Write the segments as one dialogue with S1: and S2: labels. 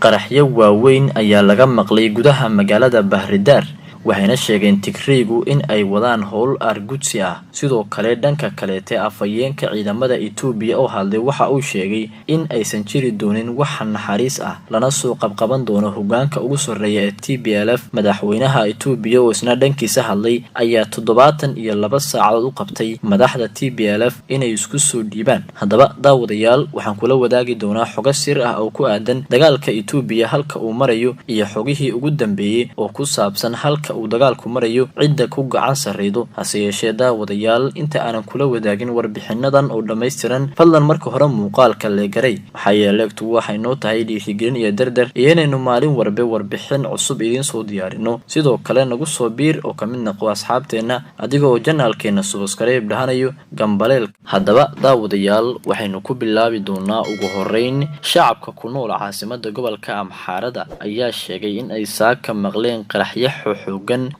S1: qaraxyo waaweyn ayaa laga maqlay gudaha magaalada Bahridaar waxayna sheegeen Tigreegu in ay wadaan howl argudsi ah sidoo kale dhanka kaleete afayeenka ciidamada Itoobiya oo hadlay waxa uu sheegay in aysan jiri doonin wax naxariis ah lana soo qabqaban doono hogaanka ugu sareeya ee TPLF madaxweynaha Itoobiya oo isna dhankiisa hadlay ayaa 72 saacadood u qabtay madaxda TPLF inay isku soo dhiibaan hadaba daawadayaal waxaan kula wadaagi doonaa xogo sir ah oo ku aadan dagaalka Itoobiya halka uu marayo iyo xogihii ugu dambeeyay oo ku saabsan halka uu dagaalku marayo cidda ku gacan sareydo hase yeeshee daawadayaal inta aanan kula wadaagin warbixinadan oo dhameystiran fadlan marka hore muuqaalka la garay waxa yeeleegtu waxay noo tahay dhiirigelin iyo dardar inaynu maalin warbe warbixin cusub idin soo diyaarino sidoo kale nagu soo biir oo kamid noqo asxaabteena adigoo janaalkeena subscribe dhahanayo gambaleel hadaba daawadayaal waxaynu ku bilaabi doonaa ugu horeyn shacabka ku nool caasimadda gobolka Amxaarada ayaa sheegay in ay saaka maqleen qaraxyo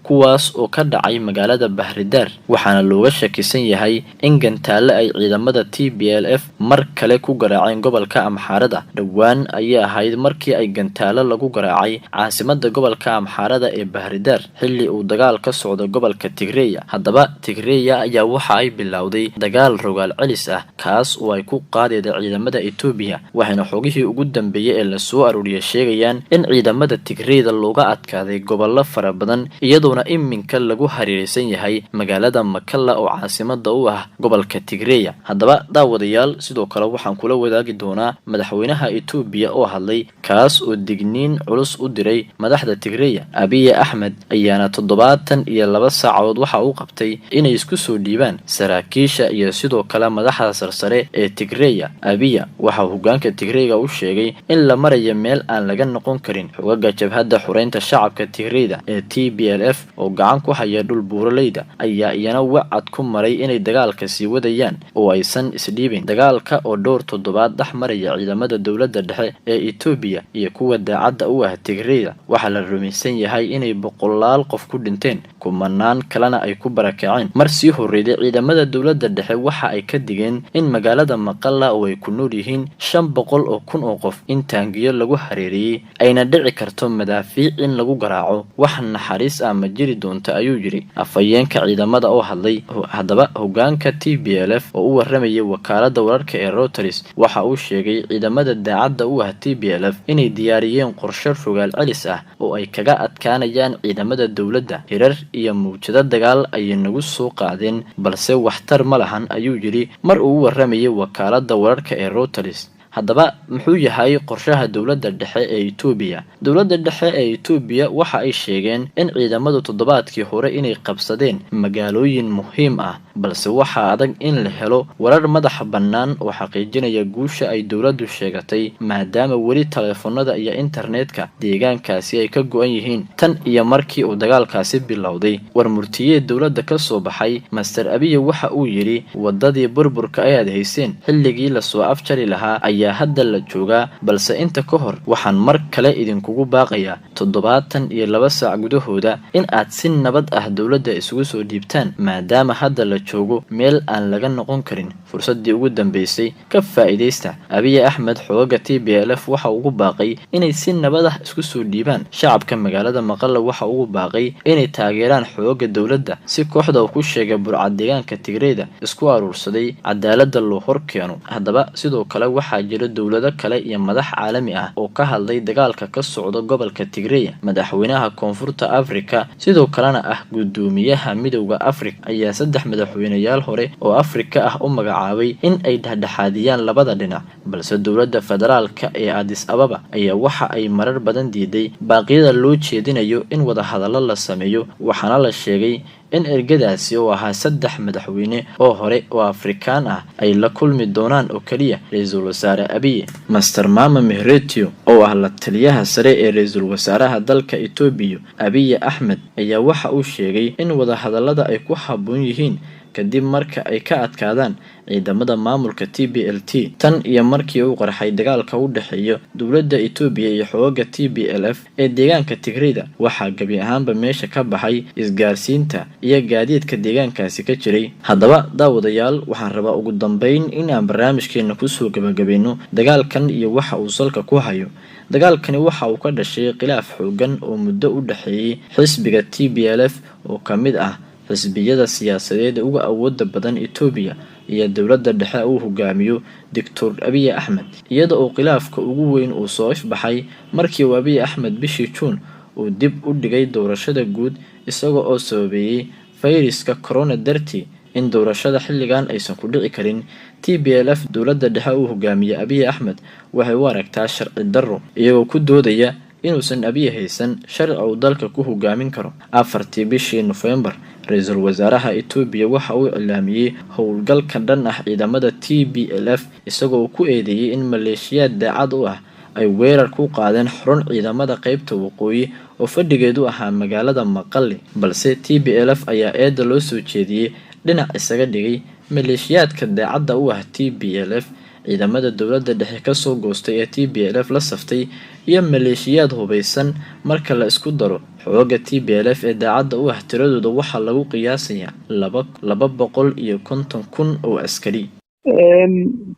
S1: kuwaas oo ka dhacay magaalada Bahridaar waxaana looga shakisan yahay in gantaale ay ciidamada TPLF mar kale ku garaaceen gobolka Amxaarada dhawaan ayaa ahayd markii ay gantaale lagu garaacay caasimadda gobolka Amxaarada ee Bahridaar xilli uu dagaal ka socdo gobolka Tigreeya hadaba Tigreeya ayaa waxa ay bilowday dagaal rogaal celis ah kaas oo ay ku qaadeen ciidamada Itoobiya waxayna xogihii ugu dambeeyay ee la soo aruuriyay sheegayaan in ciidamada Tigreeda looga adkaaday gobollo fara badan iyadoona iminka lagu xiriirsan yahay magaalada Makalla oo caasimada u ah gobolka Tigreeya hadaba daawadayaal sidoo kale waxaan kula wadaagi doonaa madaxweynaha Itoobiya oo hadlay kaas oo digniin culus u diray madaxda Tigreeya Abiy Ahmed ayaana 72 saacadood waxa uu qabtay inay isku soo dhiibaan saraakiisha iyo sidoo kale madaxda sarsare ee Tigreeya Abiy waxa hogaanka Tigreega u sheegay in la marayo meel aan laga noqon karin xogaga jabhadda xureynta shacabka Tigreeda ee TPLF oo gacan ku haya dhul buuraleyda ayaa iyana wacad ku maray inay dagaalka sii wadayaan oo aysan isdhiibin dagaalka oo dhowr toddobaad dhex maraya ciidamada dawladda dhexe ee Itoobiya iyo kuwa daacadda u ah Tigreeda waxa la rumaysan yahay inay boqolaal qof ku dhinteen kumanaan kalena ay ku barakaceen mar sii horeeyay ciidamada dawladda dhexe waxa ay ka digeen in magaalada Makalla oo ay ku nool yihiin 500,000 oo qof in taangiyo lagu xiriiriyay ayna dhici karto madaafiic in lagu garaaco wax naxariis ama jiri doonta ayuu yiri afayeenka ciidamada oo hadlay hadaba hogaanka TPLF oo u waramayay wakaalada wararka ee Reuters waxa uu sheegay ciidamada daacadda u ah TPLF inay diyaariyeen qorshe rogaal celis ah oo ay kaga adkaanayaan ciidamada dawladda hirar iyo muujada dagaal ay nagu soo qaadeen balse waxtar ma lahan ayuu yiri mar uu waramayay wakaalada wararka ee Reuters hadaba muxuu yahay qorshaha dawladda dhexe ee Itoobiya dawladda dhexe ee Itoobiya waxa ay sheegeen in ciidamadu toddobaadkii hore inay qabsadeen magaalooyin muhiim ah balse waxa adag in la helo warar madax bannaan oo xaqiijinaya guusha ay dawladdu sheegatay maadaama weli telefoonada iyo internetka deegaankaasi ay ka go'an yihiin tan iyo markii uu dagaalkaasi bilowday war murtiyee dawladda ka soo baxay Master Abiy waxa uu yiri wadadii burburka ay haysteen xilligii la soo afjari lahaa ayaa hadda la joogaa balse inta ka hor waxaan mar kale idinkugu baaqayaa 72 saac gudahooda in aad si nabad ah dawladda isugu soo dhiibtaan maadaama hadda la joogo meel aan laga noqon karin fursadii ugu dambeysay ka faa'iideysta Abiy Ahmed xogaga TPLF waxa uu baaqay inay si nabad ah isku soo dhiibaan shacabka magaalada Makalla waxa uu baaqay inay taageeraan xogaga dawladda si kooxda uu ku sheegay burcad deegaanka Tigreeda isku aruursaday cadaaladda loo horkeeno hadaba sidoo kale waxa jira dawlado kale iyo madax caalami ah oo ka hadlay dagaalka ka socda gobolka Tigreeya madaxweynaha koonfurta Afrika sidoo kalena ah gudoomiyaha midowga Afrika ayaa 3 madaxweynayaal hore oo Afrika ah u magacaabay in ay dhexdhexaadiyaan labada dhinac balse dawladda federaalka ee Addis Ababa ayaa waxa ay marar badan diiday baaqyada loo jeedinayo in wada hadallo la sameeyo waxaana la sheegay in ergadaasi oo ahaa 3 madaxweyne oo hore oo Afrikaan ah ay la kulmi doonaan oo kaliya ra'iisul wasaare Abiy Master Mama Mehretio oo ah la taliyaha sare ee ra'iisul wasaaraha dalka Itoobiya Abiy Ahmed ayaa waxa uu sheegay in wada hadallada ay ku habboon yihiin kadib marka ay ka adkaadaan ciidamada maamulka TPLF tan iyo markii uu qarxay dagaalka u dhaxeeya dowladda Itoobiya iyo xoogga TPLF ee deegaanka Tigrayda waxaa gabi ahaanba meesha ka baxay isgaarsiinta iyo gaadiidka deegaankaasi ka jiray. Haddaba daawadayaal waxaan rabaa ugu dambeyn in aan barnaamijkeena ku soo gabagabayno dagaalkan iyo waxa uu salka ku hayo. dagaalkani waxa uu ka dhashay khilaaf xoogan oo muddo u dhaxeeyay xisbiga TPLF oo kamid ah xisbiyada siyaasadeed ugu awoodda badan Itoobiya iyo dowladda dhexe uu hogaamiyo Dr. Abiy Ahmed, iyada oo khilaafka ugu weyn uu soo ifbaxay markii Abiy Ahmed bishii June uu dib u dhigay doorashada guud isagoo oo sababeeyay fayraska corona dartii in doorashada xilligan aysan ku dhici karin. TPLF dowladda dhexe uu hogaamiyo Abiy Ahmed waxay u aragtaa sharci darro iyagoo ku doodaya inuusan Abiy haysan sharci uu dalka ku hogaamin karo. 4 bishii November ra'iisul wasaaraha Itoobiya waxa uu ilaamiyay howlgalka dhan ah ciidamada TPLF isagoo ku eedeeyay in maleeshiyada daacad u ah ay weerar ku qaadeen xarun ciidamada qaybta waqooyi oo fadhigeedu ahaa magaalada Maqale, balse TPLF ayaa eeda loo soo jeediyay dhinac isaga dhigay maleeshiyadka daacadda u ah TPLF. ciidamada dowladda dhexe ka soo goostay ee TPLF la saftay iyo maleeshiyad hubeysan marka la isku daro xoogga TPLF ee daacadda u ah tiradooda waxa lagu qiyaasayaa 250,000 oo askari.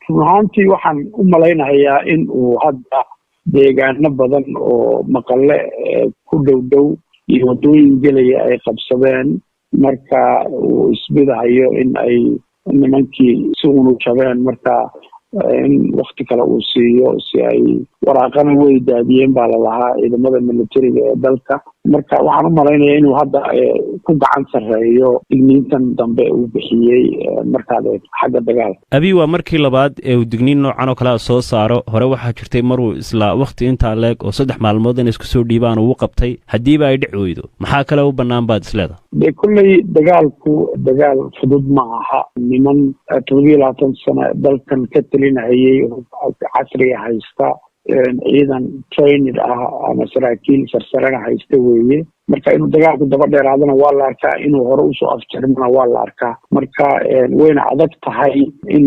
S2: runtii waxaan u malaynayaa in uu hadda deegaano badan oo Maqale ku dhow iyo wadooyin gelaya ay qabsadeen marka uu isbidahayo in ay nimankii suuqnu jabeen marka in waqti kale uu siiyo si ay waraaqana way daadiyeen baa la lahaa ciidamada militariga ee dalka. marka waxaan u malaynayaa inuu hadda ku gacan sareeyo digniintan dambe uu bixiyay markaad xagga dagaalka.
S3: Abiy waa markii labaad ee uu digniin noocan oo kale soo saaro. hore waxaa jirtay maruu isla waqti inta leeg oo 3 maalmood in isku soo dhiibaan uu qabtay hadiiba ay dhici weydo maxaa kale u banaan baad isleedahay?
S2: kulley dagaalku dagaal fudud ma aha. niman 20 sano dalkan ka talinayay casriga haysta ciidan trained ah ama saraakiil sarsarana haysta weeye. marka inuu dagaalku daba dheeraadana waa la arkaa, inuu hore usoo afjarmana waa la arkaa. marka wayna adag tahay in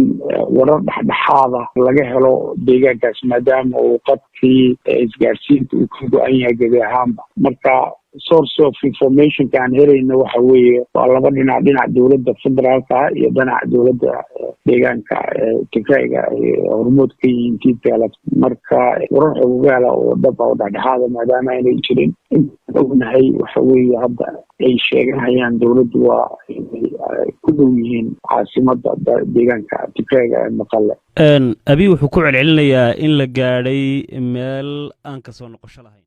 S2: warar dhexdhexaada laga helo deegaankaas maadaama uu qadkii isgaarsiinta uu ka go-an yahay gebi ahaanba. marka source of information kan helayna waxa weeye waa laba dhinac dowladda federaalka iyo dhinaca dowladda deegaanka Tigrayga hormood ka yihiin TPLF. marka warar xooggaala oo dhab ah oo dhexdhexaada maadaama aynay jirin ognahay waxa weeye hadda ay sheeganayaan dowladdu waa ku dhow yihiin caasimada deegaanka Tigrayga ee Maqale.
S3: Abiy wuxuu ku celcelinayaa in la gaadhay meel aan ka soo noqosho lahayn.